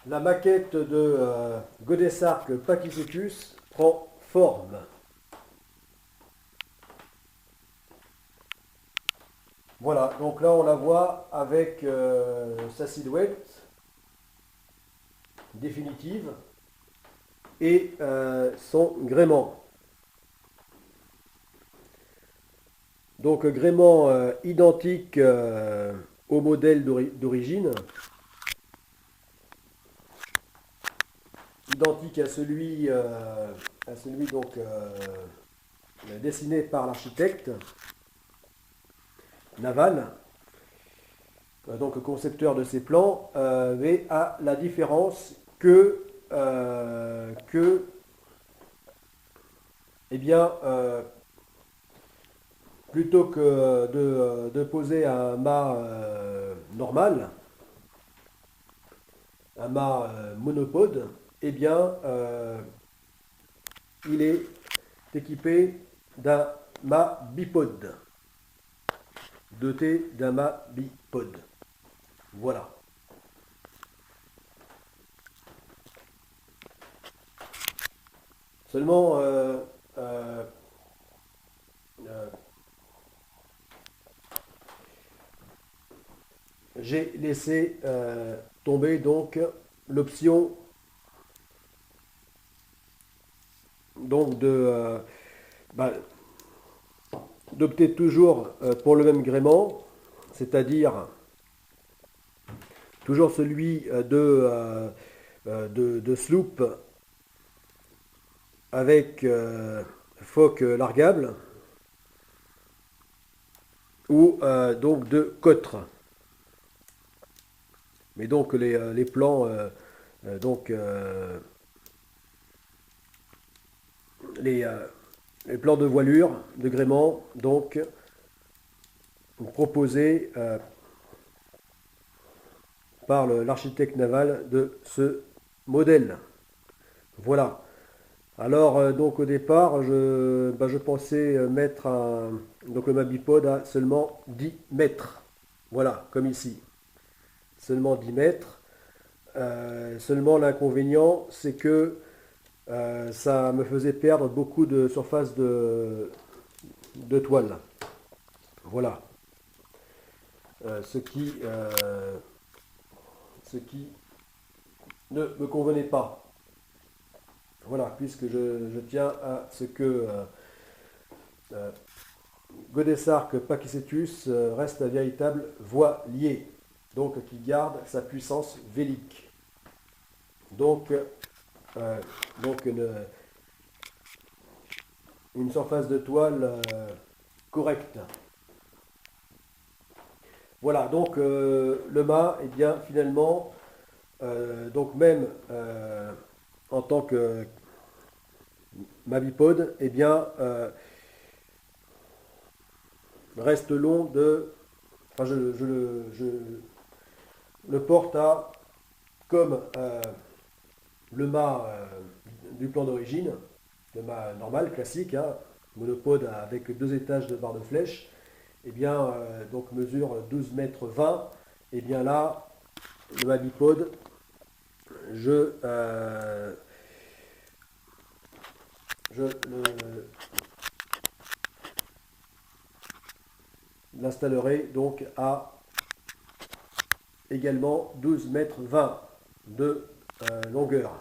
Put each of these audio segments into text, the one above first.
La maquette de Godesarc Pachycetus prend forme. Voilà, donc là on la voit avec sa silhouette définitive et son gréement. Donc gréement identique au modèle d'origine, identique à celui donc dessiné par l'architecte naval, donc concepteur de ces plans, mais à la différence que eh bien, plutôt que de poser un mât normal, un mât monopode, eh bien, il est équipé d'un mât bipode, doté d'un mât bipode. Voilà. Seulement, euh, euh, j'ai laissé tomber donc l'option donc bah, d'opter toujours pour le même gréement, c'est-à-dire toujours celui de sloop avec foc largable ou donc de cotre. Mais donc les plans donc les, euh, les plans de voilure de gréement donc proposés par l'architecte naval de ce modèle. Voilà. Alors donc au départ je pensais mettre donc le Mabipod à seulement 10 mètres. Voilà, comme ici. Seulement 10 mètres. Seulement l'inconvénient c'est que ça me faisait perdre beaucoup de surface de toile. Voilà. Ce qui ne me convenait pas. Voilà, puisque je tiens à ce que euh, Godesarc Pachycetus reste un véritable voilier, donc qui garde sa puissance vélique. Donc, euh, donc une surface de toile correcte. Voilà, donc le mât, eh bien finalement, donc même en tant que mavipode, eh bien reste long de, enfin je le porte à comme le mât du plan d'origine, le mât normal, classique, hein, monopode avec deux étages de barre de flèche, eh bien, donc mesure 12 mètres 20, et bien là, le mât bipode, je, euh, l'installerai donc à également 12 mètres 20 de longueur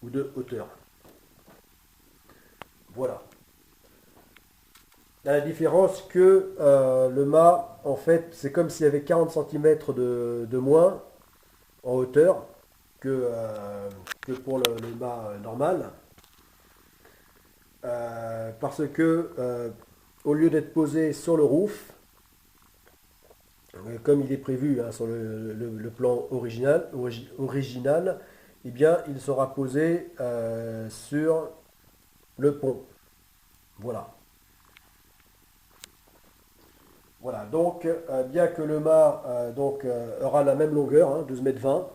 ou de hauteur. Voilà. À la différence que le mât, en fait, c'est comme s'il y avait 40 cm de moins en hauteur que pour le mât normal. Parce que au lieu d'être posé sur le roof, comme il est prévu hein, sur le plan original, eh bien, il sera posé sur le pont. Voilà. Voilà, donc bien que le mât aura la même longueur, hein, 12 mètres 20,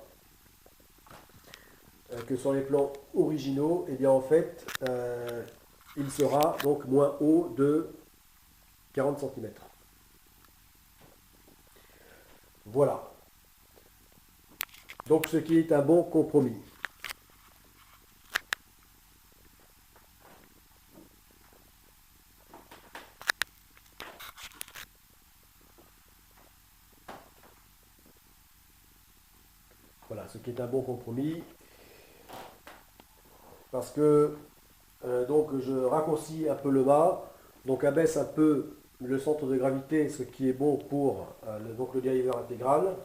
que sur les plans originaux, et bien en fait, il sera donc moins haut de 40 cm. Voilà. Donc ce qui est un bon compromis. Voilà, ce qui est un bon compromis. Parce que donc je raccourcis un peu le mât, donc abaisse un peu le centre de gravité, ce qui est bon pour donc le dériveur intégral,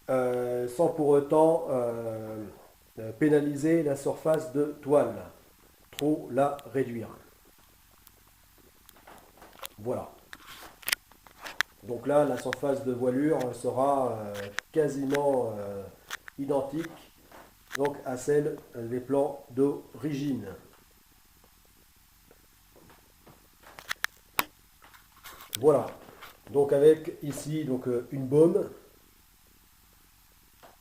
sans pour autant pénaliser la surface de toile, trop la réduire. Voilà. Donc là, la surface de voilure sera quasiment identique donc à celle des plans d'origine. Voilà. Donc avec ici donc une baume,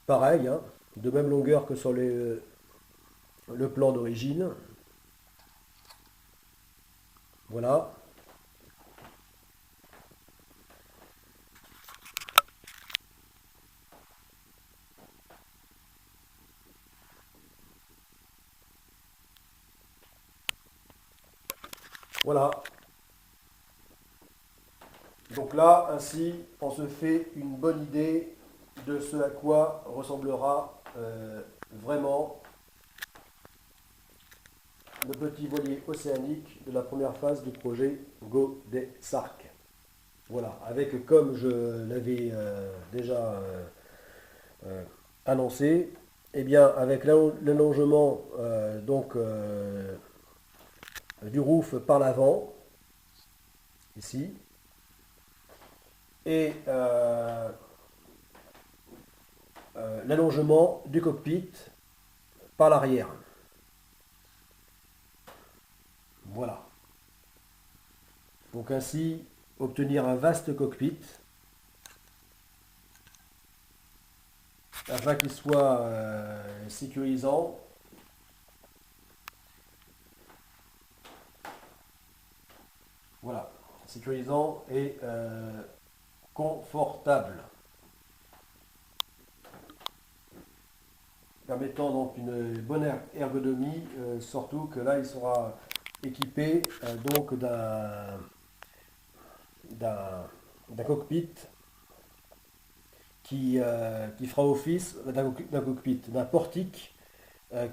pareil, hein, de même longueur que sur le plan d'origine. Voilà. Voilà. Donc là, ainsi, on se fait une bonne idée de ce à quoi ressemblera vraiment le petit voilier océanique de la première phase du projet Godesarc. Voilà, avec comme je l'avais déjà annoncé, eh bien avec l'allongement du roof par l'avant, ici, et l'allongement du cockpit par l'arrière. Voilà. Donc ainsi, obtenir un vaste cockpit afin qu'il soit sécurisant. Voilà, sécurisant et confortable. Permettant donc une bonne ergonomie, surtout que là il sera équipé donc d'un cockpit qui fera office d'un cockpit, d'un portique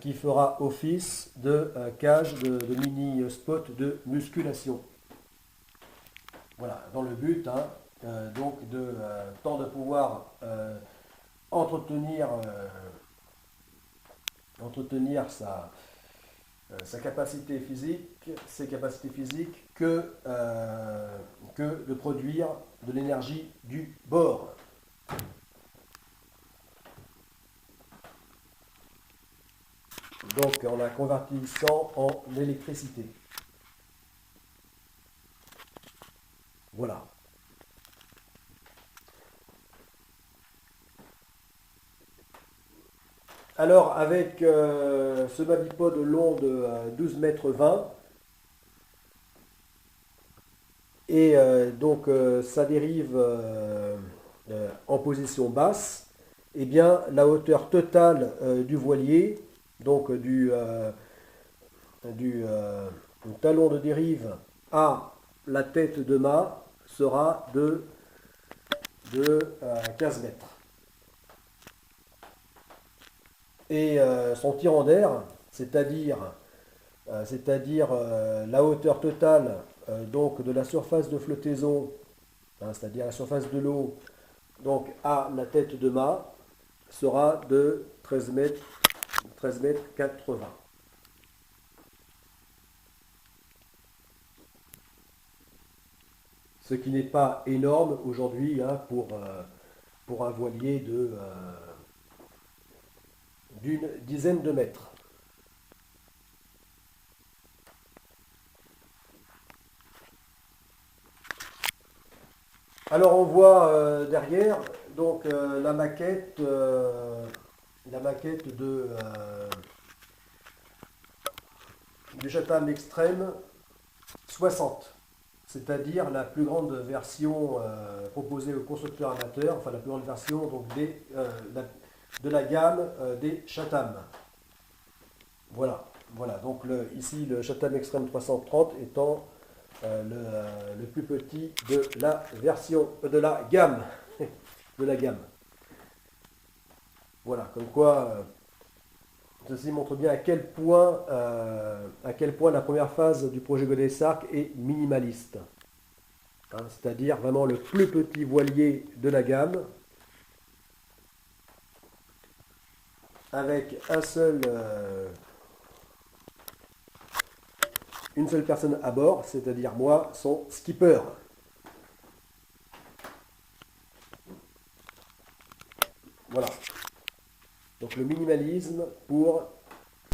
qui fera office de cage de mini spot de musculation. Voilà, dans le but donc de tant de pouvoir entretenir sa capacité physique, ses capacités physiques que de produire de l'énergie du bord. Donc en la convertissant en électricité. Voilà. Alors avec ce mabipod long de 12 mètres 20 et donc ça dérive en position basse, et bien la hauteur totale du voilier, donc du talon de dérive à la tête de mât sera de 15 mètres. Et son tirant d'air, c'est-à-dire la hauteur totale donc de la surface de flottaison, c'est-à-dire la surface de l'eau, donc à la tête de mât, sera de 13 mètres 80. Ce qui n'est pas énorme aujourd'hui pour un voilier d'une dizaine de mètres. Alors on voit derrière donc la maquette du Chatham Extreme 60, c'est-à-dire la plus grande version proposée aux constructeurs amateurs, enfin la plus grande version donc de la gamme des Chatham. Voilà, voilà. Donc ici le Chatham Extreme 330 étant le plus petit de la version, de la gamme, de la gamme. Voilà, comme quoi ceci montre bien à quel point la première phase du projet Godess Arc est minimaliste. Hein, c'est-à-dire vraiment le plus petit voilier de la gamme, avec une seule personne à bord, c'est-à-dire moi, son skipper. Voilà. Donc le minimalisme pour